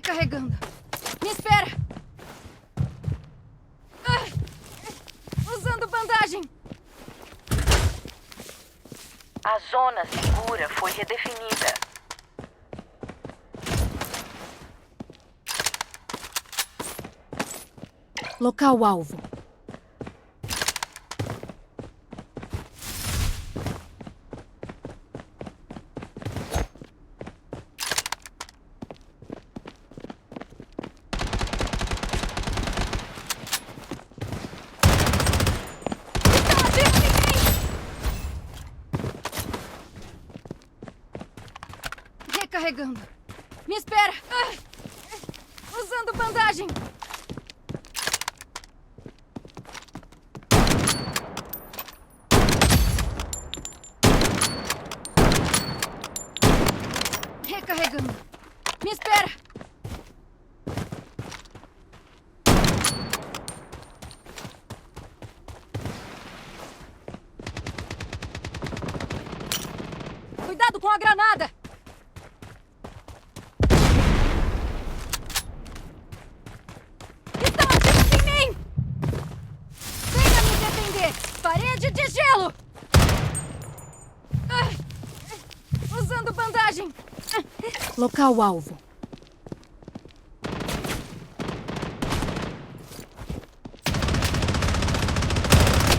Recarregando. Me espera! Usando bandagem. A zona segura foi redefinida. Local alvo. Recarregando. Me espera! Usando bandagem. Recarregando. Me espera! Cuidado com a granada! Estão atirando em mim! Venha me defender! Parede de gelo! Usando bandagem! Local alvo.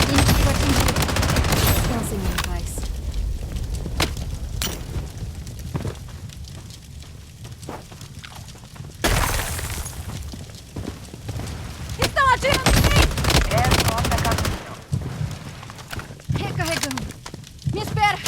Inimigo atingido. Descansem em paz. Estão atirando em mim! Nossa caminho. Recarregando. Me espera!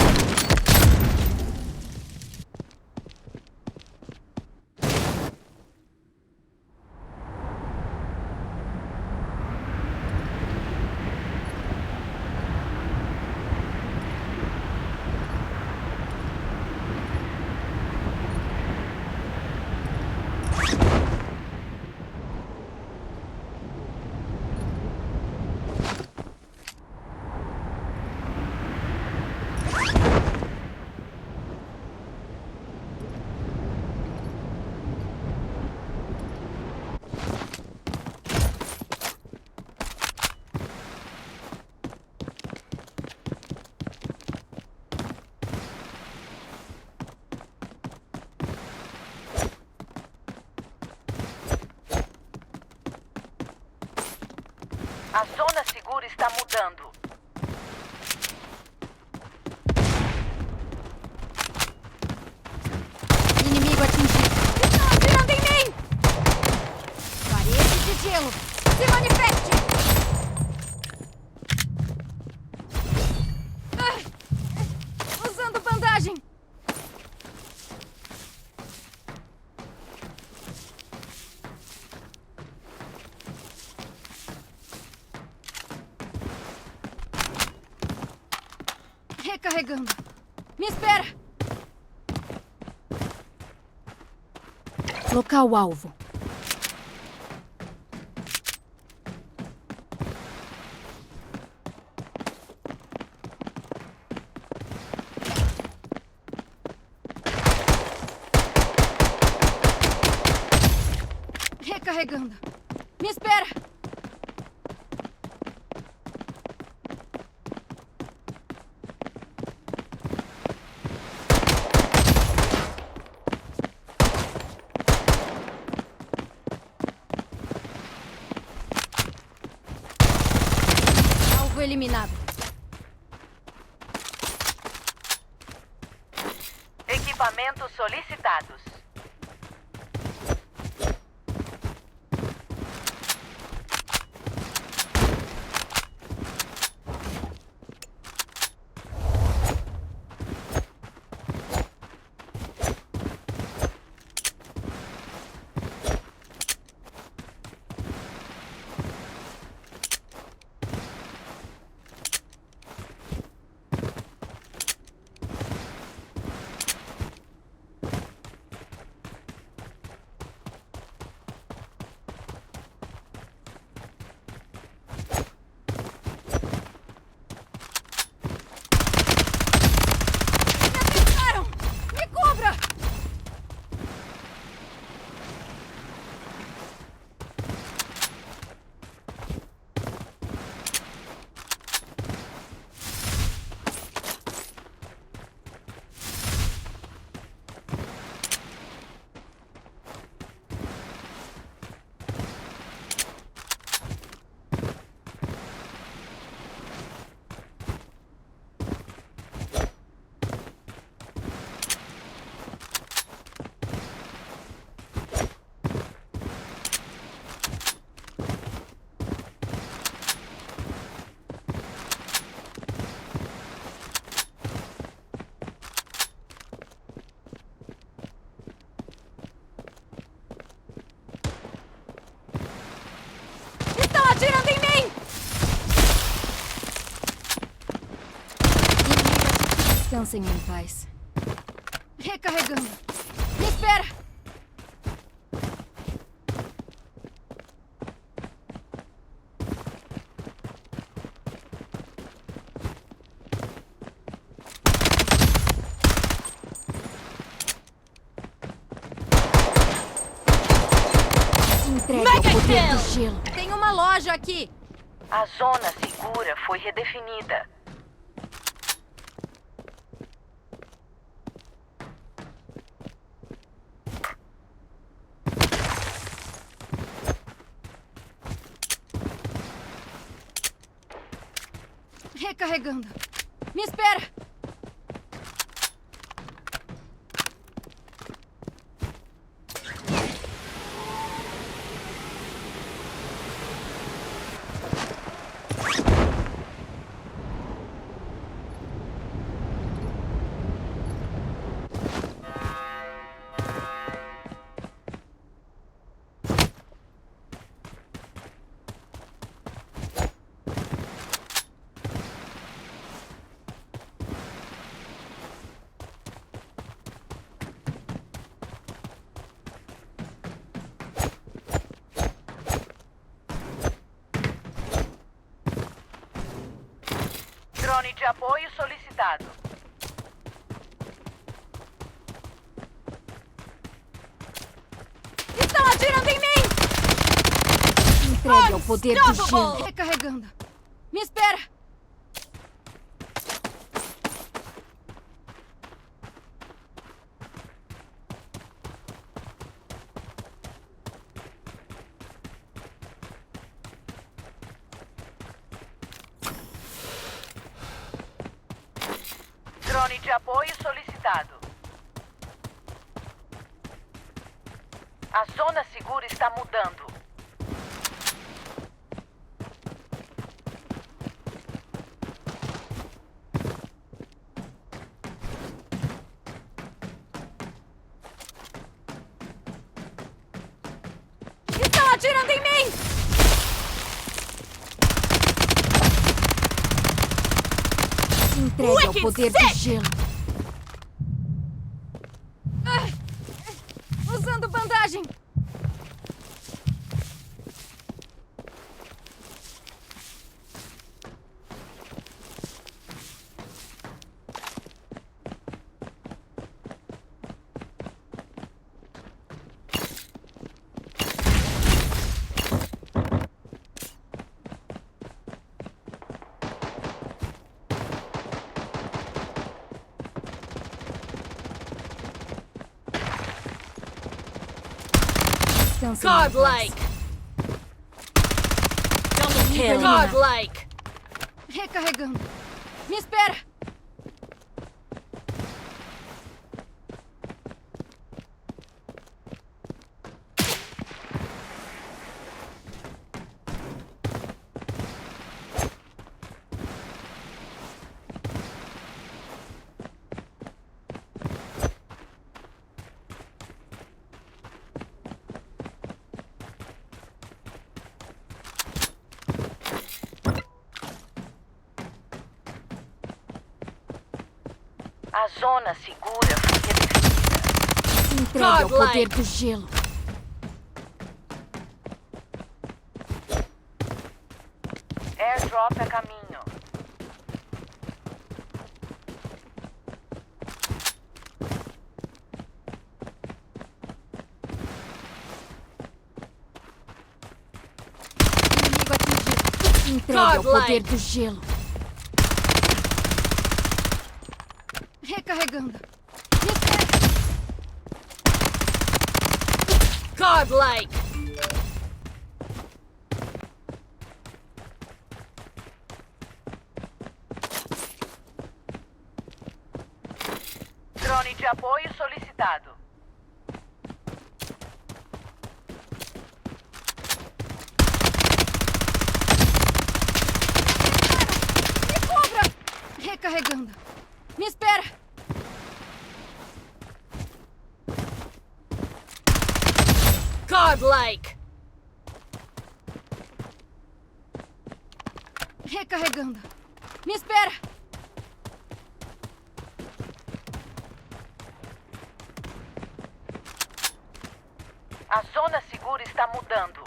A zona segura está mudando. Inimigo atingido. Estão atirando em mim! Parede de gelo. Se manifeste! Usando bandagem. Recarregando. Me espera! Local alvo. Recarregando. Me espera! Alvo eliminado. Equipamentos solicitados. Descansem em paz. Recarregando. Me espera! Entregue ao poder do gelo. Tem uma loja aqui. A zona segura foi redefinida. Recarregando. Me espera! Drone de apoio solicitado. Estão atirando em mim! Entregue ao poder do gelo. Recarregando. Me espera! Drone de apoio solicitado. A zona segura está mudando. Estão atirando em mim! Entregue ao poder do gelo. Usando bandagem. Godlike! Double kill! Godlike! Recarregando. Me espera! A zona segura foi redefinida. Entregue ao poder do gelo. Airdrop a caminho. Inimigo atingido. Entregue ao poder do gelo. Recarregando. Me espera! Godlike! Drone de apoio solicitado. Me cubra! Recarregando. Me espera! Godlike! Recarregando. Me espera! A zona segura está mudando.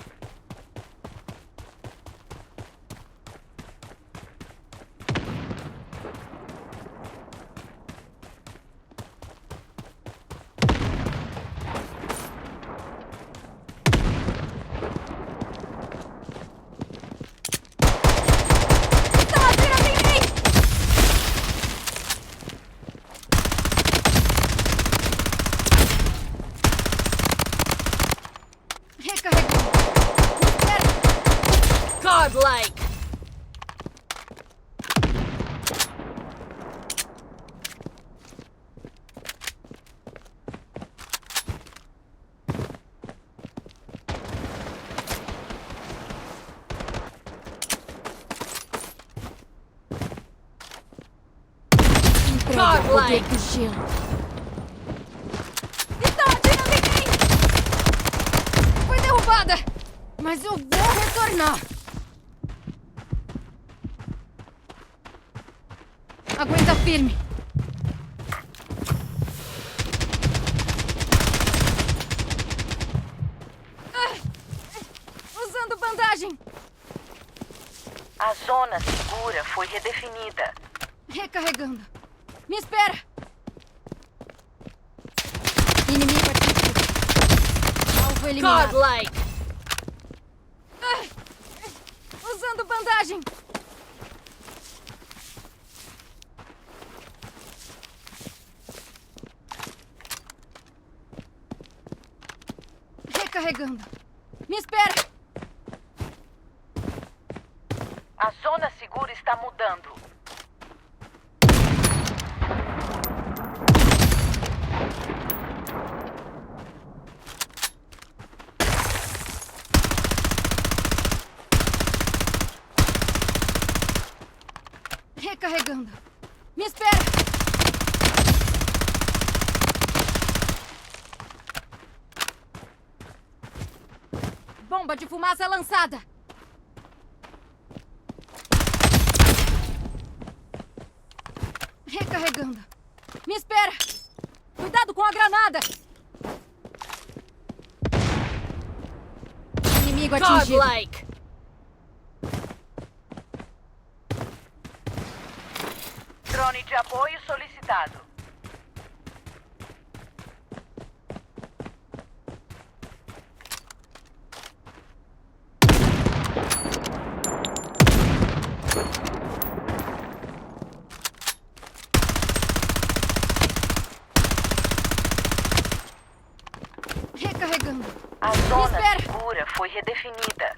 Estão atirando em mim! Recarregando. Me espera! Godlike. Entregue ao poder Godlike. do gelo. Estão atirando em mim! Foi derrubada! Mas eu vou retornar! Aguenta firme! Usando bandagem! A zona segura foi redefinida. Recarregando. Me espera! Inimigo atingido. Alvo eliminado. Godlike. Usando bandagem. Recarregando. Me espera! A zona segura está mudando. Recarregando. Me espera! Bomba de fumaça lançada! Recarregando. Me espera! Cuidado com a granada! Inimigo atingido. Godlike. Drone de apoio solicitado. Recarregando. A Me zona espera! segura foi redefinida.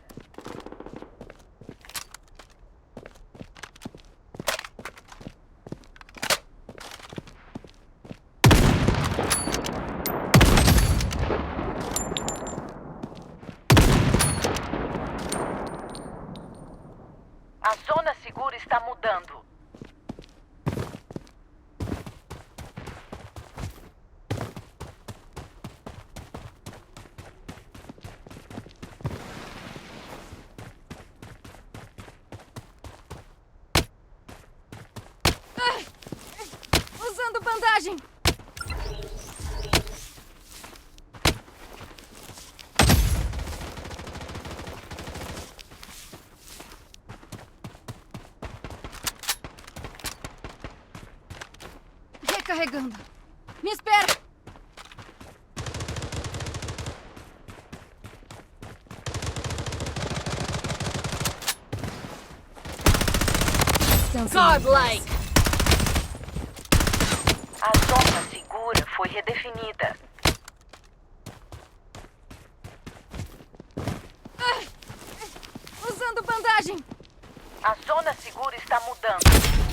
A zona segura está mudando. Usando bandagem. Recarregando. Me espera! Godlike. A zona segura foi redefinida. Usando bandagem. A zona segura está mudando.